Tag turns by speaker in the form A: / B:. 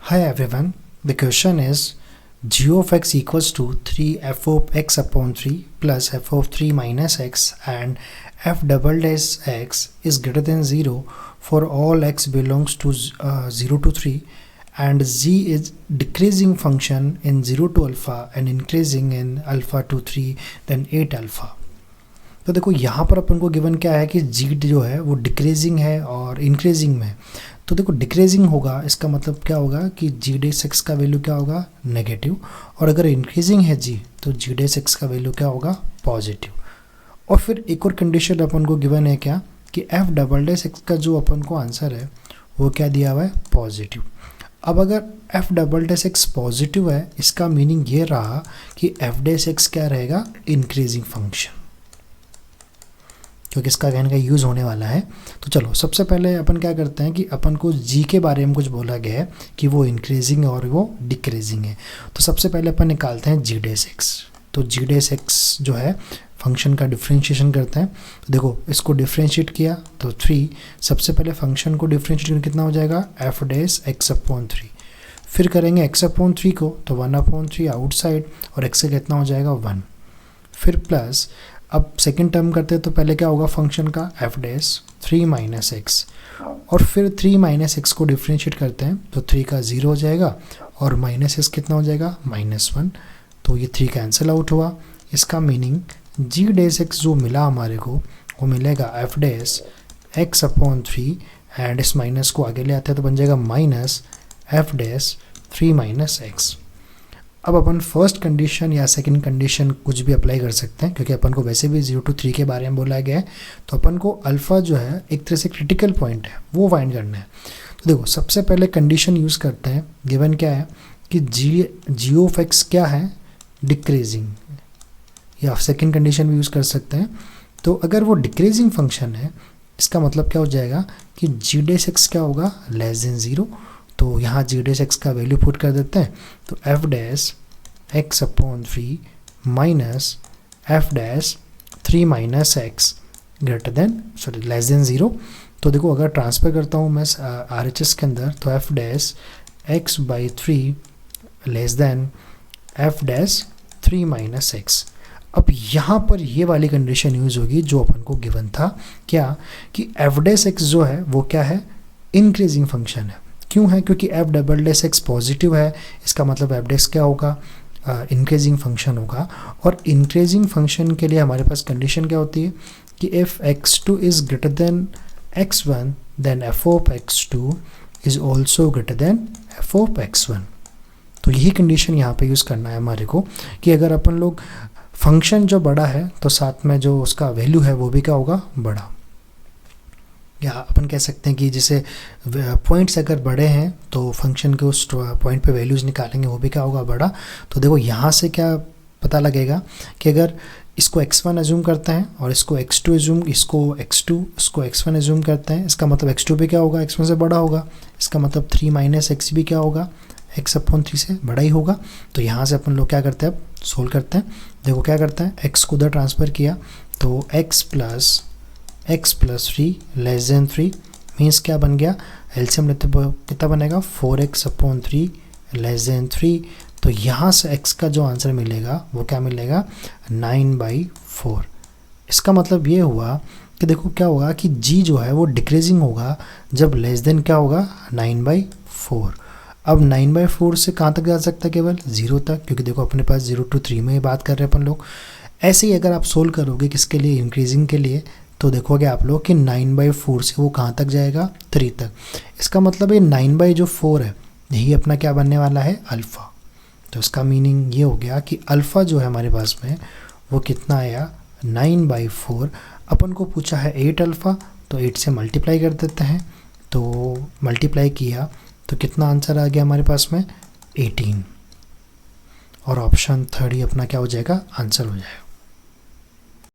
A: Hi everyone, the question is g of x equals to 3f of x upon 3 plus f of 3 minus x and f double dash x is greater than 0 for all x belongs to 0 to 3 and g is decreasing function in 0 to alpha and increasing in alpha to 3 then 8 alpha. तो देखो यहाँ पर अपन को given क्या है कि जी जो है वो डिक्रीजिंग है और इंक्रीजिंग में। तो देखो डिक्रीजिंग होगा इसका मतलब क्या होगा कि जी डेस एक्स का वैल्यू क्या होगा नेगेटिव, और अगर इंक्रीजिंग है जी तो जी डेस एक्स का वैल्यू क्या होगा पॉजिटिव। और फिर एक और कंडीशन अपन को गिवन है क्या कि एफ डबल डेस एक्स का जो अपन को आंसर है वो क्या दिया हुआ है पॉजिटिव। अब अगर F double dash x positive है इसका मीनिंग ये रहा कि एफ डेस एक्स क्या रहेगा इंक्रीजिंग फंक्शन, क्योंकि इसका कहने का यूज़ होने वाला है। तो चलो सबसे पहले अपन क्या करते हैं कि अपन को जी के बारे में कुछ बोला गया है कि वो इंक्रीजिंग है और वो डिक्रीजिंग है। तो सबसे पहले अपन निकालते हैं जी डेस एक्स। तो जी डेस एक्स जो है फंक्शन का डिफ्रेंशिएशन करते हैं। तो देखो इसको डिफ्रेंशिएट किया तो 3, सबसे पहले फंक्शन को डिफ्रेंशिएट कितना हो जाएगा एफ डेस एक्स अपॉन 3, फिर करेंगे एक्स अपॉन 3 को तो 1/3 आउटसाइड और एक्स का कितना हो जाएगा 1, फिर प्लस अब सेकंड टर्म करते हैं तो पहले क्या होगा फंक्शन का एफ डेस 3 माइनस एक्स और फिर 3 माइनस एक्स को डिफ्रेंशिएट करते हैं तो 3 का 0 हो जाएगा और माइनस एक्स कितना हो जाएगा -1। तो ये 3 कैंसिल आउट हुआ। इसका मीनिंग जी डेस एक्स जो मिला हमारे को वो मिलेगा f dash x upon 3 and इस माइनस को आगे ले आते हैं तो बन जाएगा minus f dash 3 minus x. अब अपन फर्स्ट कंडीशन या सेकंड कंडीशन कुछ भी अप्लाई कर सकते हैं क्योंकि अपन को वैसे भी 0 to 3 के बारे में बोला गया है। तो अपन को अल्फ़ा जो है एक तरह से क्रिटिकल पॉइंट है वो फाइंड करना है। तो देखो सबसे पहले कंडीशन यूज़ करते हैं। गिवन क्या है कि जी ऑफ एक्स क्या है डिक्रीजिंग, या सेकंड कंडीशन भी यूज़ कर सकते हैं। तो अगर वो डिक्रीजिंग फंक्शन है इसका मतलब क्या हो जाएगा कि जी डेस एक्स क्या होगा लेस देन 0। तो यहाँ जी डेस एक्स का वैल्यू पुट कर देते हैं तो F dash x upon 3 minus F dash 3 minus x greater than less than 0। तो देखो अगर ट्रांसफर करता हूँ मैं आर एच एस के अंदर तो F dash x by 3 less than F dash 3 minus x. अब यहाँ पर ये वाली कंडीशन यूज़ होगी जो अपन को गिवन था क्या कि एफ डैश एक्स जो है वो क्या है इंक्रीजिंग फंक्शन है। क्यों है? क्योंकि F double dash x positive है, इसका मतलब एफ डैश क्या होगा इंक्रीजिंग फंक्शन होगा। और इंक्रीजिंग फंक्शन के लिए हमारे पास कंडीशन क्या होती है कि if x2 is greater than x1 then f of x2 is also greater than f of x1। तो यही कंडीशन यहाँ पे यूज़ करना है हमारे को कि अगर अपन लोग फंक्शन जो बड़ा है तो साथ में जो उसका वैल्यू है वो भी क्या होगा बड़ा, या अपन कह सकते हैं कि जैसे पॉइंट्स अगर बड़े हैं तो फंक्शन के उस पॉइंट पे वैल्यूज़ निकालेंगे वो भी क्या होगा बड़ा। तो देखो यहाँ से क्या पता लगेगा कि अगर इसको x1 एज्यूम करते हैं और इसको x2 एज्यूम इसको x1 एज्यूम करते हैं, इसका मतलब x2 भी क्या होगा x1 से बड़ा होगा। इसका मतलब 3 माइनस एक्स भी क्या होगा x अपॉन 3 से बड़ा ही होगा। तो यहाँ से अपन लोग क्या करते हैं अब सोल्व करते हैं। देखो क्या करते हैं x को उधर ट्रांसफ़र किया तो x plus 3 less than 3 means क्या बन गया एलसीएम लेते कितना बनेगा 4x अपॉन 3 लेस देन 3। तो यहाँ से x का जो आंसर मिलेगा वो क्या मिलेगा 9/4। इसका मतलब ये हुआ कि देखो क्या होगा कि g जो है वो डिक्रीजिंग होगा जब लेस देन क्या होगा 9/4। अब 9/4 से कहाँ तक जा सकता है केवल 0 तक, क्योंकि देखो अपने पास 0 to 3 में ही बात कर रहे हैं अपन लोग। ऐसे ही अगर आप सोल्व करोगे किसके लिए इंक्रीजिंग के लिए तो देखोगे आप लोग कि 9/4 से वो कहाँ तक जाएगा 3 तक। इसका मतलब ये 9/4 है यही अपना क्या बनने वाला है अल्फ़ा। तो इसका मीनिंग ये हो गया कि अल्फ़ा जो है हमारे पास में वो कितना आया 9/4। अपन को पूछा है 8 अल्फ़ा तो 8 से मल्टीप्लाई कर देते हैं। तो मल्टीप्लाई किया तो कितना आंसर आ गया हमारे पास में 18, और ऑप्शन 3 अपना क्या हो जाएगा आंसर हो जाएगा।